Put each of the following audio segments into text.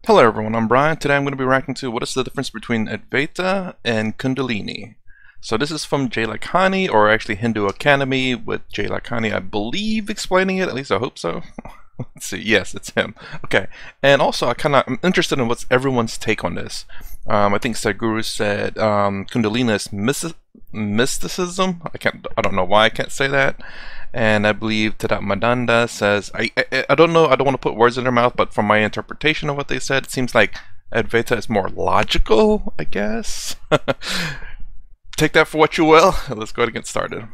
Hello everyone, I'm Brian. Today I'm going to be reacting to what is the difference between Advaita and Kundalini. So this is from Lakhani, or actually Hindu Academy with Lakhani, I believe, explaining it. At least I hope so. Let's see. Yes, it's him. Okay. And also I'm interested in what's everyone's take on this. I think Sadhguru said Kundalini is mysticism. I don't know why I can't say that. And I believe Tadat Madanda says, I don't know, I don't want to put words in their mouth, but from my interpretation of what they said, it seems like Advaita is more logical, I guess. Take that for what you will. Let's go ahead and get started.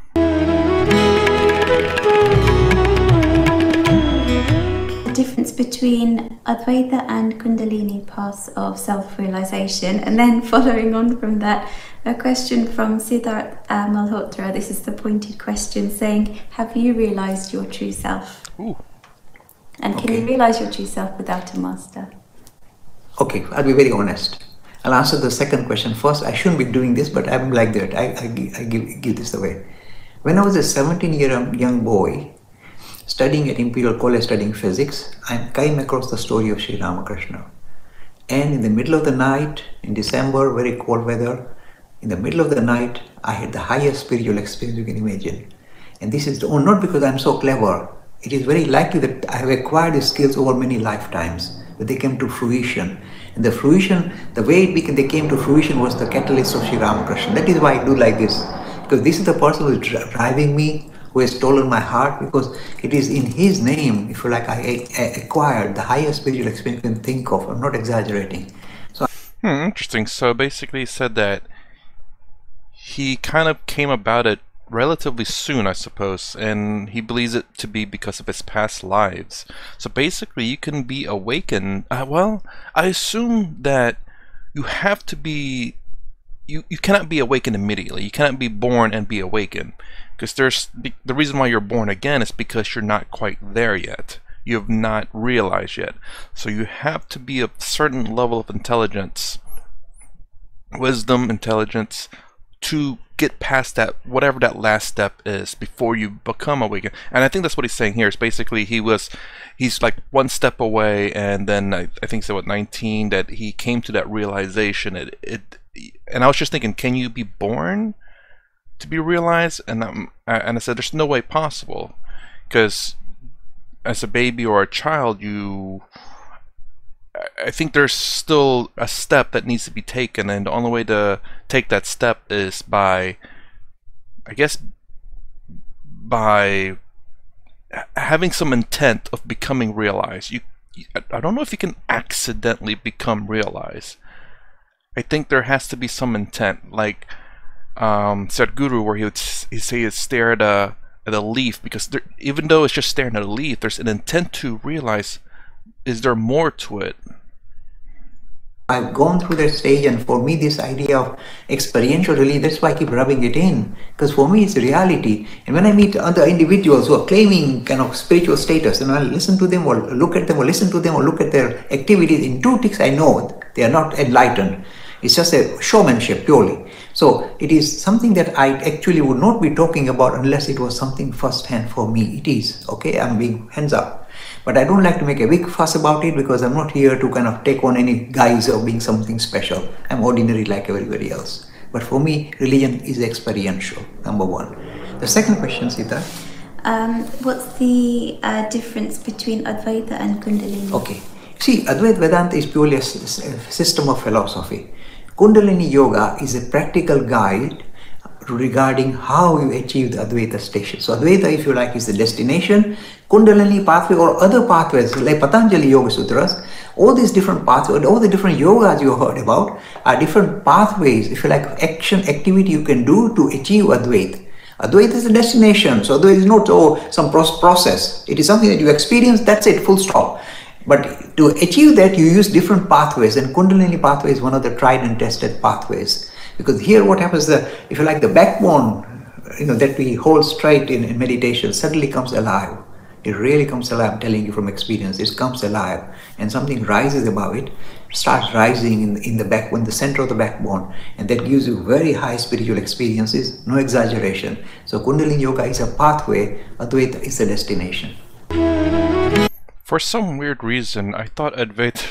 The difference between Advaita and Kundalini paths of self-realization, and then following on from that, a question from Siddharth Malhotra. This is the pointed question saying, have you realized your true self? Ooh. And can you realize your true self without a master? Okay, I'll be very honest. I'll answer the second question first. I shouldn't be doing this, but I'm like that. I give this away. When I was a 17-year young boy, studying at Imperial College, studying physics, I came across the story of Sri Ramakrishna. And in the middle of the night, in December, very cold weather, in the middle of the night, I had the highest spiritual experience you can imagine. And this is not because I'm so clever. It is very likely that I have acquired these skills over many lifetimes, but they came to fruition. And the fruition, the way they came to fruition was the catalyst of Sri Ramakrishna. That is why I do like this. Because this is the person who is driving me, who has stolen my heart, because it is in his name, if you like, I acquired the highest spiritual experience you can think of. I'm not exaggerating. So, Interesting. So basically he said that he kind of came about it relatively soon, I suppose, and he believes it to be because of his past lives. So basically you can be awakened. Well, I assume that you have to be, you cannot be awakened immediately. You cannot be born and be awakened, because the reason why you're born again is because you're not quite there yet. You have not realized yet. So you have to be a certain level of intelligence, wisdom, intelligence, to get past that, whatever that last step is, before you become awakened. And I think that's what he's saying here. Is basically he's like one step away, and then I think so at 19 that he came to that realization. And I was just thinking, can you be born to be realized? And I said, there's no way possible, because as a baby or a child, I think there's still a step that needs to be taken, and the only way to take that step is by, I guess, by having some intent of becoming realized. I don't know if you can accidentally become realized. I think there has to be some intent, like Sadhguru, where he'd say he'd stare at a leaf, because even though it's just staring at a leaf, there's an intent to realize, is there more to it? I've gone through that stage, and for me this idea of experiential, really, that's why I keep rubbing it in, because for me it's reality. And when I meet other individuals who are claiming kind of spiritual status, and I listen to them or look at them or listen to them or look at their activities, in 2 ticks I know they are not enlightened. It's just a showmanship purely. So it is something that I actually would not be talking about unless it was something first-hand for me. It is, okay, I'm being hands up. But I don't like to make a big fuss about it, because I'm not here to kind of take on any guise of being something special. I'm ordinary like everybody else. But for me, religion is experiential, number one. The second question, Sita. What's the difference between Advaita and Kundalini? Okay. See, Advaita Vedanta is purely a system of philosophy. Kundalini Yoga is a practical guide regarding how you achieve the Advaita station. So Advaita, if you like, is the destination. Kundalini pathway or other pathways like Patanjali Yoga Sutras, all these different pathways, all the different yogas you heard about are different pathways, if you like, activity you can do to achieve Advaita. Advaita is the destination, so there is no some process. It is something that you experience, that's it, full stop. But to achieve that, you use different pathways, and Kundalini pathway is one of the tried and tested pathways. Because here what happens, if you like, the backbone, that we hold straight in meditation suddenly comes alive. It really comes alive, I'm telling you from experience. It comes alive, and something rises above it, starts rising in the backbone, the center of the backbone, and that gives you very high spiritual experiences, no exaggeration. So Kundalini Yoga is a pathway, Advaita is a destination. For some weird reason, I thought Advaita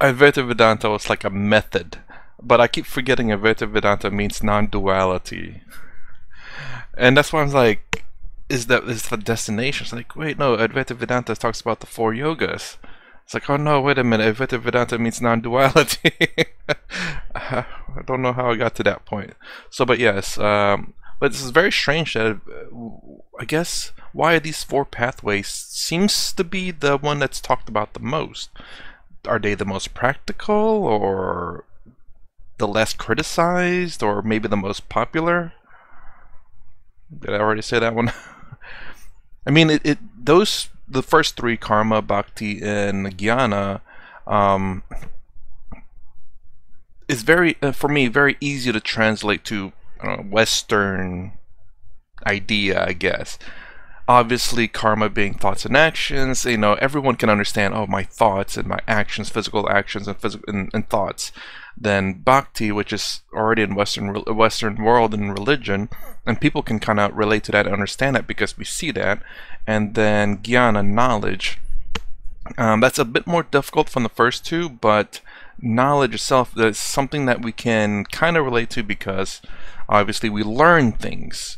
Advaita Vedanta was like a method, but I keep forgetting Advaita Vedanta means non-duality, and that's why I was like, is the destination? It's like, wait, no, Advaita Vedanta talks about the 4 yogas. It's like, oh no, wait a minute, Advaita Vedanta means non-duality. I don't know how I got to that point. So, but yes, but this is very strange that I guess why these 4 pathways seems to be the one that's talked about the most. Are they the most practical, or the less criticized, or maybe the most popular? Did I already say that one? I mean, the first 3, karma, bhakti, and jnana, is very, for me, very easy to translate to Western idea, I guess. Obviously, karma being thoughts and actions, everyone can understand, oh, my thoughts and my actions, physical actions and thoughts. Then bhakti, which is already in Western world and religion, and people can kind of relate to that and understand that because we see that. And then jnana, knowledge. That's a bit more difficult from the first 2, but knowledge itself is something that we can kind of relate to because obviously we learn things.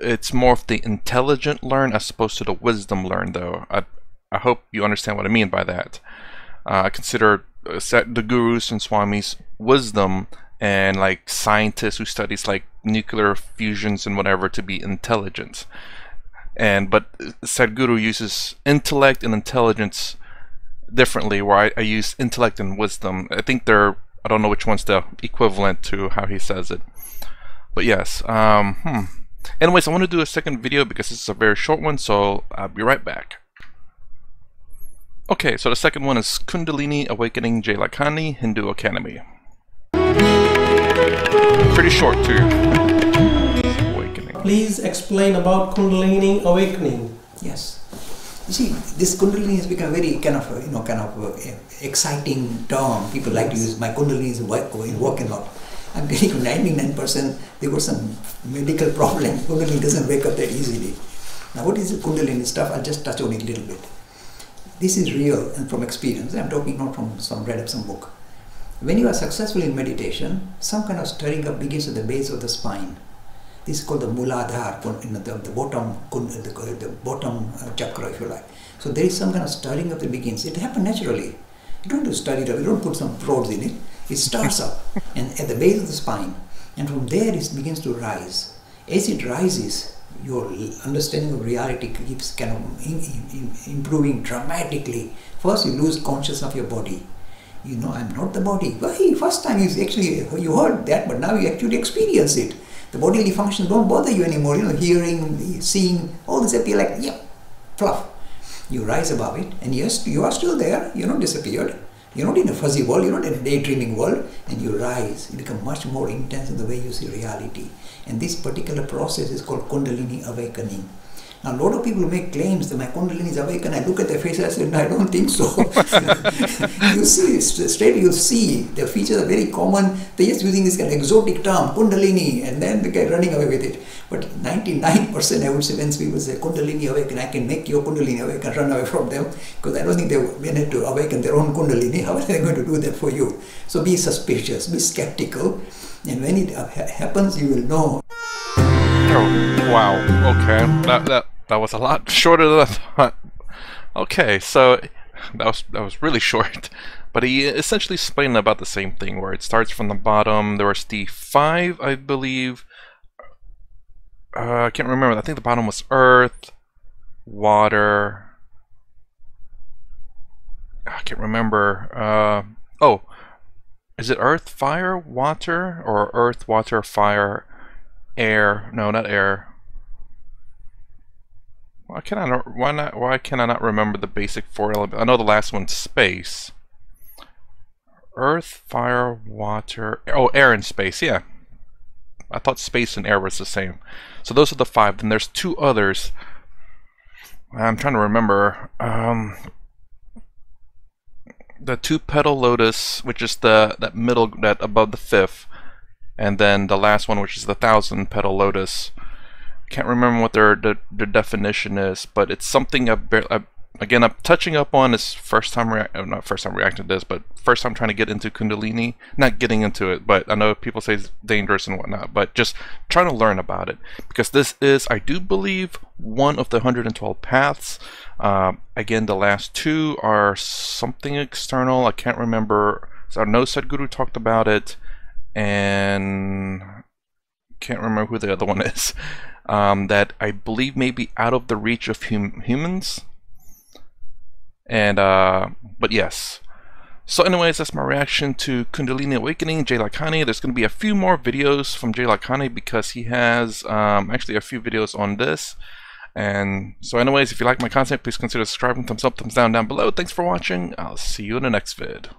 It's more of the intelligent learn as opposed to the wisdom learn, though. I hope you understand what I mean by that. I consider the gurus and swamis wisdom, and like scientists who studies like nuclear fusions and whatever to be intelligent. But Sadhguru uses intellect and intelligence differently, where I use intellect and wisdom. I think I don't know which one's the equivalent to how he says it. But yes, anyways, I want to do a second video because this is a very short one, so I'll be right back. Okay, so the second one is Kundalini Awakening J. Lakhani, Hindu Academy. Pretty short too. Awakening. Please explain about Kundalini Awakening. Yes. You see, this Kundalini has become very kind of exciting term. People like to use, my Kundalini is working out. I'm getting 99%, there was some medical problem. Kundalini doesn't wake up that easily. Now what is the Kundalini stuff? I'll just touch on it a little bit. This is real and from experience. I'm talking not from read up some book. When you are successful in meditation, some kind of stirring up begins at the base of the spine. This is called the Muladhara, the bottom chakra, if you like. So there is some kind of stirring up that begins. It happens naturally. You don't have to stir it up. You don't put some prods in it. It starts up and at the base of the spine, and from there it begins to rise. As it rises, your understanding of reality keeps kind of improving dramatically. First, you lose consciousness of your body. You know, I'm not the body. Why? First time you heard that, but now you actually experience it. The bodily functions don't bother you anymore. Hearing, seeing, all this appear like fluff. You rise above it, and yes, you are still there. You're not disappeared. You're not in a fuzzy world, you're not in a daydreaming world, and you rise. You become much more intense in the way you see reality. And this particular process is called Kundalini Awakening. Now, a lot of people make claims that my Kundalini is awakened. I look at their face and I say, no, I don't think so. You see, straight you'll see the features are very common. They're just using this kind of exotic term, Kundalini, and then they get running away with it. But 99% I would say when people say Kundalini awaken, I can make your Kundalini awaken, run away from them, because I don't think they need to awaken their own Kundalini. How are they going to do that for you? So be suspicious, be skeptical, and when it happens, you will know. Oh, wow. Okay, that was a lot shorter than I thought. Okay, so that was really short, but he essentially explained about the same thing, where it starts from the bottom. There was the 5, I believe. I can't remember. I think the bottom was earth, water. I can't remember. Oh, is it earth, fire, water, or earth, water, fire, air? No, not air. Why can I not remember the basic 4 elements? I know the last one's space. Earth, fire, water. Oh, air and space. Yeah. I thought space and air was the same. So those are the 5. Then there's 2 others. I'm trying to remember. The 2-petal lotus, which is that middle, that above the 5th, and then the last one, which is the 1,000-petal lotus. Can't remember what their definition is, but it's something again, I'm touching up on this first time, not first time reacting to this, but first time trying to get into Kundalini. Not getting into it, but I know people say it's dangerous and whatnot, but just trying to learn about it. Because this is, I do believe, one of the 112 paths. Again, the last two are something external. I can't remember. So I know Sadhguru talked about it, and can't remember who the other one is. That I believe may be out of the reach of humans. And but yes. So anyways, that's my reaction to Kundalini Awakening, Jay Lakhani. There's going to be a few more videos from Jay Lakhani because he has actually a few videos on this. And so anyways, if you like my content, please consider subscribing. Thumbs up, thumbs down below. Thanks for watching. I'll see you in the next vid.